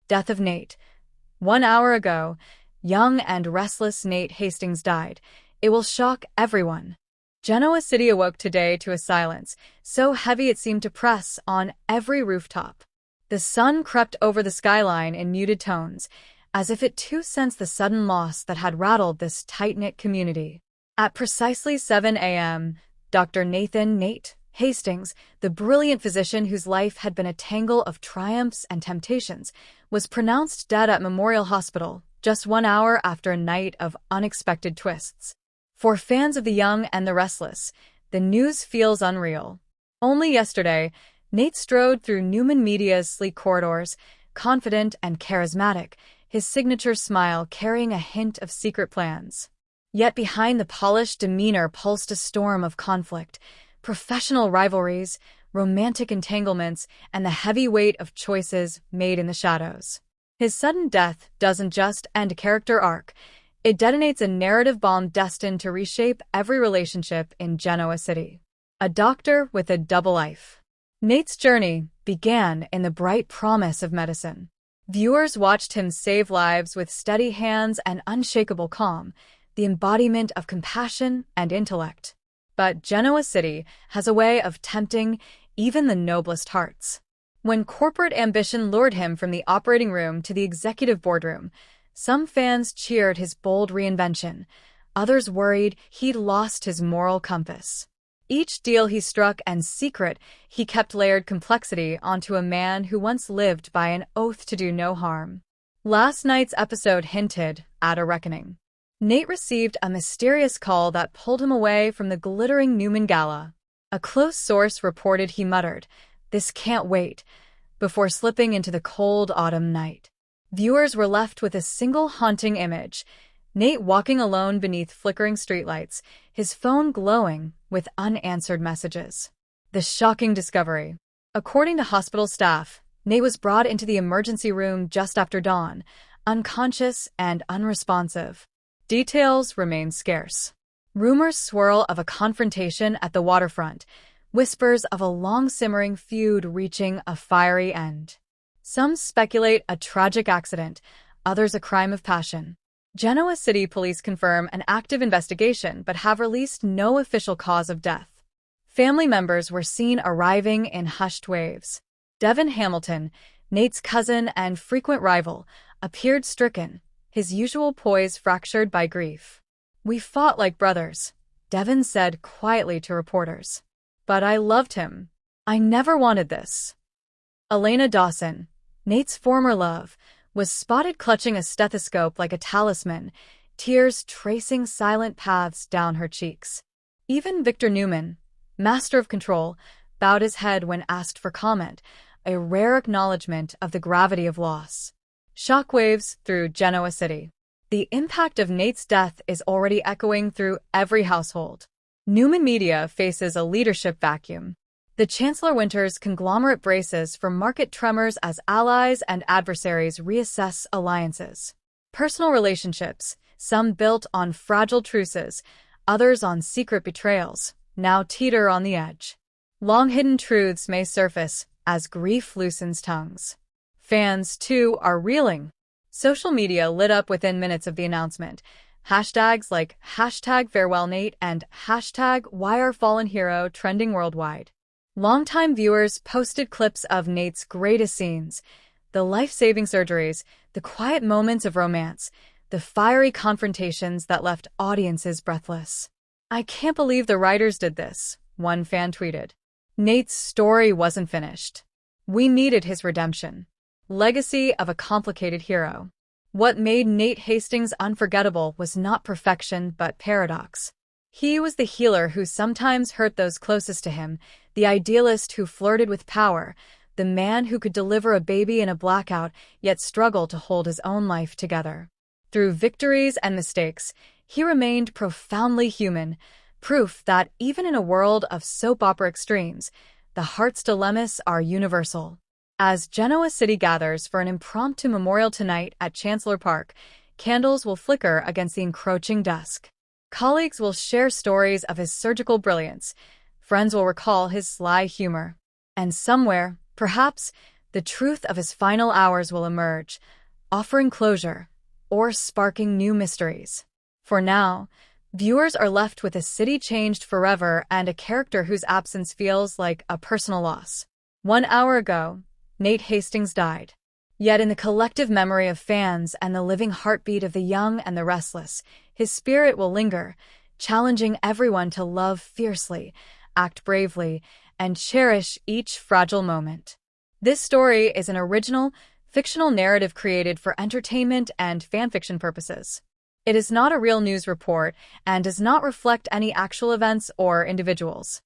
Death of Nate. 1 hour ago, young and restless Nate Hastings died. It will shock everyone. Genoa City awoke today to a silence, so heavy it seemed to press on every rooftop. The sun crept over the skyline in muted tones, as if it too sensed the sudden loss that had rattled this tight-knit community. At precisely 7 a.m., Dr. Nate Hastings, the brilliant physician whose life had been a tangle of triumphs and temptations, was pronounced dead at Memorial Hospital, just 1 hour after a night of unexpected twists. For fans of the young and the restless, the news feels unreal. Only yesterday, Nate strode through Newman Media's sleek corridors, confident and charismatic, his signature smile carrying a hint of secret plans. Yet behind the polished demeanor pulsed a storm of conflict, professional rivalries, romantic entanglements, and the heavy weight of choices made in the shadows. His sudden death doesn't just end a character arc, it detonates a narrative bomb destined to reshape every relationship in Genoa City. A doctor with a double life. Nate's journey began in the bright promise of medicine. Viewers watched him save lives with steady hands and unshakable calm, the embodiment of compassion and intellect. But Genoa City has a way of tempting even the noblest hearts. When corporate ambition lured him from the operating room to the executive boardroom, some fans cheered his bold reinvention, others worried he'd lost his moral compass. Each deal he struck and secret he kept layered complexity onto a man who once lived by an oath to do no harm. Last night's episode hinted at a reckoning. Nate received a mysterious call that pulled him away from the glittering Newman Gala. A close source reported he muttered, "This can't wait," before slipping into the cold autumn night. Viewers were left with a single haunting image: Nate walking alone beneath flickering streetlights, his phone glowing with unanswered messages. The shocking discovery. According to hospital staff, Nate was brought into the emergency room just after dawn, unconscious and unresponsive. Details remain scarce. Rumors swirl of a confrontation at the waterfront, whispers of a long-simmering feud reaching a fiery end. Some speculate a tragic accident, others a crime of passion. Genoa City police confirm an active investigation but have released no official cause of death. Family members were seen arriving in hushed waves. Devin Hamilton, Nate's cousin and frequent rival, appeared stricken, his usual poise fractured by grief. "We fought like brothers," Devin said quietly to reporters. "But I loved him. I never wanted this." Elena Dawson, Nate's former love, was spotted clutching a stethoscope like a talisman, tears tracing silent paths down her cheeks. Even Victor Newman, master of control, bowed his head when asked for comment, a rare acknowledgement of the gravity of loss. Shockwaves through Genoa City. The impact of Nate's death is already echoing through every household. Newman Media faces a leadership vacuum. The Chancellor Winters conglomerate braces for market tremors as allies and adversaries reassess alliances. Personal relationships, some built on fragile truces, others on secret betrayals, now teeter on the edge. Long-hidden truths may surface as grief loosens tongues. Fans, too, are reeling. Social media lit up within minutes of the announcement. Hashtags like #FarewellNate and #WhyOurFallenHero trending worldwide. Longtime viewers posted clips of Nate's greatest scenes, the life-saving surgeries, the quiet moments of romance, the fiery confrontations that left audiences breathless. "I can't believe the writers did this," one fan tweeted. Nate's story wasn't finished. "We needed his redemption." Legacy of a complicated hero. What made Nate Hastings unforgettable was not perfection but paradox. He was the healer who sometimes hurt those closest to him, the idealist who flirted with power, the man who could deliver a baby in a blackout yet struggle to hold his own life together. Through victories and mistakes, he remained profoundly human, proof that even in a world of soap opera extremes, the heart's dilemmas are universal. As Genoa City gathers for an impromptu memorial tonight at Chancellor Park, candles will flicker against the encroaching dusk. Colleagues will share stories of his surgical brilliance, friends will recall his sly humor, and somewhere, perhaps, the truth of his final hours will emerge, offering closure or sparking new mysteries. For now, viewers are left with a city changed forever and a character whose absence feels like a personal loss. 1 hour ago, Nate Hastings died. Yet in the collective memory of fans and the living heartbeat of the young and the restless, his spirit will linger, challenging everyone to love fiercely, act bravely, and cherish each fragile moment. This story is an original, fictional narrative created for entertainment and fanfiction purposes. It is not a real news report and does not reflect any actual events or individuals.